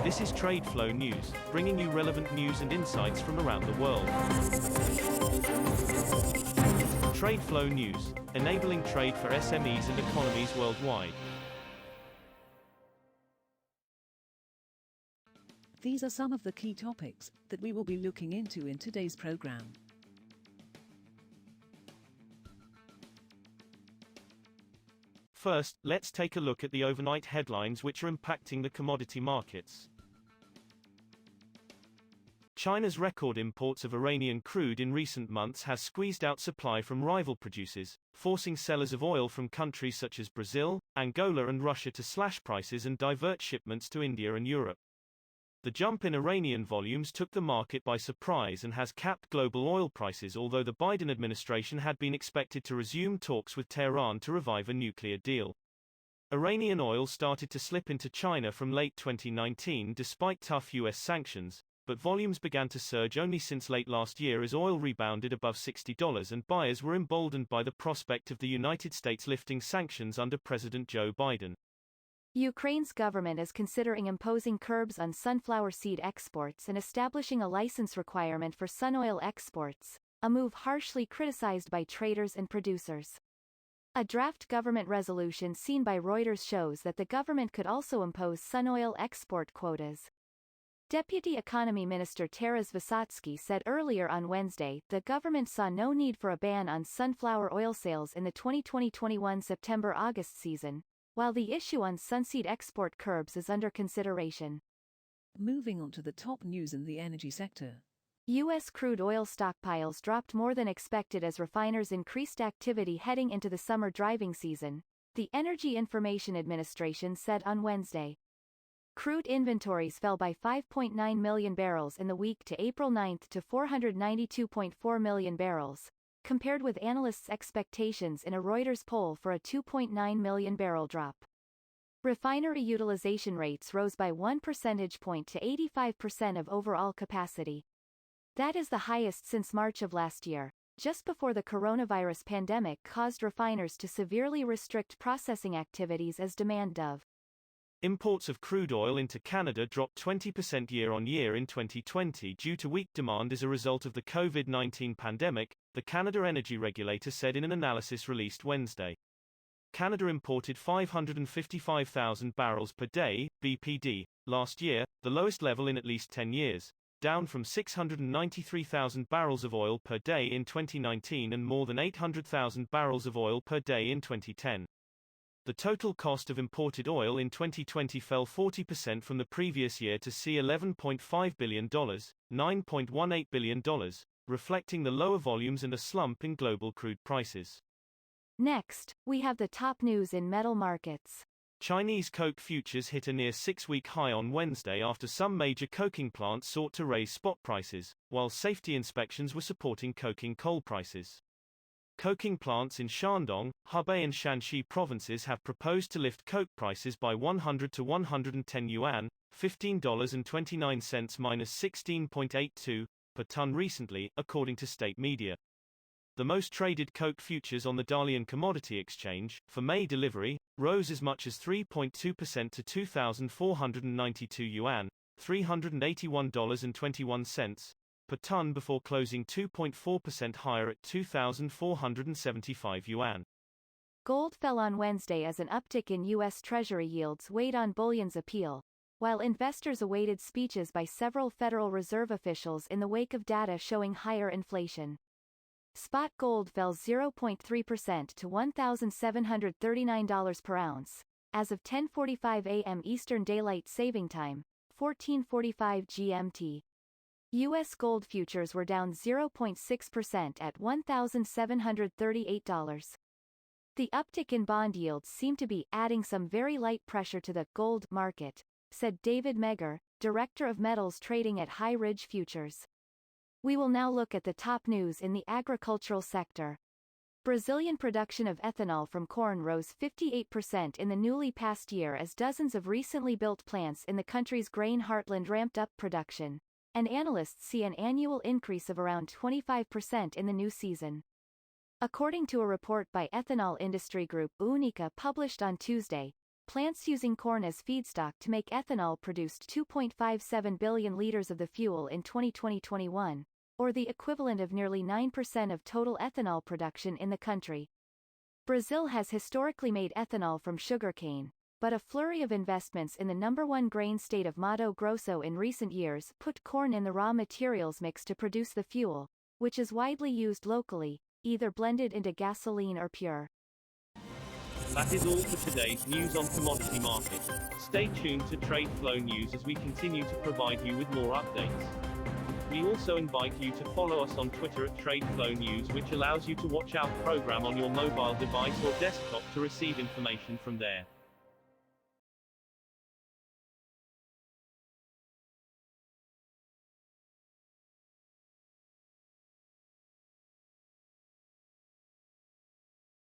This is TradeFlow News, bringing you relevant news and insights from around the world. TradeFlow News, enabling trade for SMEs and economies worldwide. These are some of the key topics that we will be looking into in today's program. First, let's take a look at the overnight headlines which are impacting the commodity markets. China's record imports of Iranian crude in recent months has squeezed out supply from rival producers, forcing sellers of oil from countries such as Brazil, Angola and Russia to slash prices and divert shipments to India and Europe. The jump in Iranian volumes took the market by surprise and has capped global oil prices, although the Biden administration had been expected to resume talks with Tehran to revive a nuclear deal. Iranian oil started to slip into China from late 2019 despite tough U.S. sanctions, but volumes began to surge only since late last year as oil rebounded above $60 and buyers were emboldened by the prospect of the United States lifting sanctions under President Joe Biden. Ukraine's government is considering imposing curbs on sunflower seed exports and establishing a license requirement for sunoil exports, a move harshly criticized by traders and producers. A draft government resolution seen by Reuters shows that the government could also impose sunoil export quotas. Deputy Economy Minister Taras Vysotsky said earlier on Wednesday the government saw no need for a ban on sunflower oil sales in the 2020-21 September-August season, while the issue on sunseed export curbs is under consideration. Moving on to the top news in the energy sector. U.S. crude oil stockpiles dropped more than expected as refiners increased activity heading into the summer driving season, the Energy Information Administration said on Wednesday. Crude inventories fell by 5.9 million barrels in the week to April 9 to 492.4 million barrels, compared with analysts' expectations in a Reuters poll for a 2.9 million barrel drop. Refinery utilization rates rose by 1 percentage point to 85% of overall capacity. That is the highest since March of last year, just before the coronavirus pandemic caused refiners to severely restrict processing activities as demand dove. Imports of crude oil into Canada dropped 20% year-on-year in 2020 due to weak demand as a result of the COVID-19 pandemic, the Canada Energy Regulator said in an analysis released Wednesday. Canada imported 555,000 barrels per day, BPD, last year, the lowest level in at least 10 years, down from 693,000 barrels of oil per day in 2019 and more than 800,000 barrels of oil per day in 2010. The total cost of imported oil in 2020 fell 40% from the previous year to $11.5 billion, $9.18 billion, reflecting the lower volumes and a slump in global crude prices. Next, we have the top news in metal markets. Chinese coke futures hit a near 6-week high on Wednesday after some major coking plants sought to raise spot prices, while safety inspections were supporting coking coal prices. Coking plants in Shandong, Hebei and Shanxi provinces have proposed to lift coke prices by 100 to 110 yuan, $15.29 minus 16.82 per ton recently, according to state media. The most traded coke futures on the Dalian Commodity Exchange, for May delivery, rose as much as 3.2% to 2,492 yuan, $381.21 per ton before closing 2.4% higher at 2,475 yuan. Gold fell on Wednesday as an uptick in U.S. Treasury yields weighed on bullion's appeal, while investors awaited speeches by several Federal Reserve officials in the wake of data showing higher inflation. Spot gold fell 0.3% to $1,739 per ounce, as of 10:45 a.m. Eastern Daylight Saving Time, 14:45 GMT. U.S. gold futures were down 0.6% at $1,738. The uptick in bond yields seemed to be adding some very light pressure to the gold market, said David Megger, director of metals trading at High Ridge Futures. We will now look at the top news in the agricultural sector. Brazilian production of ethanol from corn rose 58% in the newly passed year as dozens of recently built plants in the country's grain heartland ramped up production, and analysts see an annual increase of around 25% in the new season. According to a report by ethanol industry group Unica published on Tuesday, Plants using corn as feedstock to make ethanol produced 2.57 billion liters of the fuel in 2020-21, or the equivalent of nearly 9% of total ethanol production in the country. Brazil has historically made ethanol from sugarcane, but a flurry of investments in the number one grain state of Mato Grosso in recent years put corn in the raw materials mix to produce the fuel, which is widely used locally, either blended into gasoline or pure. That is all for today's news on commodity markets. Stay tuned to TradeFlow News as we continue to provide you with more updates. We also invite you to follow us on Twitter at TradeFlow News, which allows you to watch our program on your mobile device or desktop to receive information from there.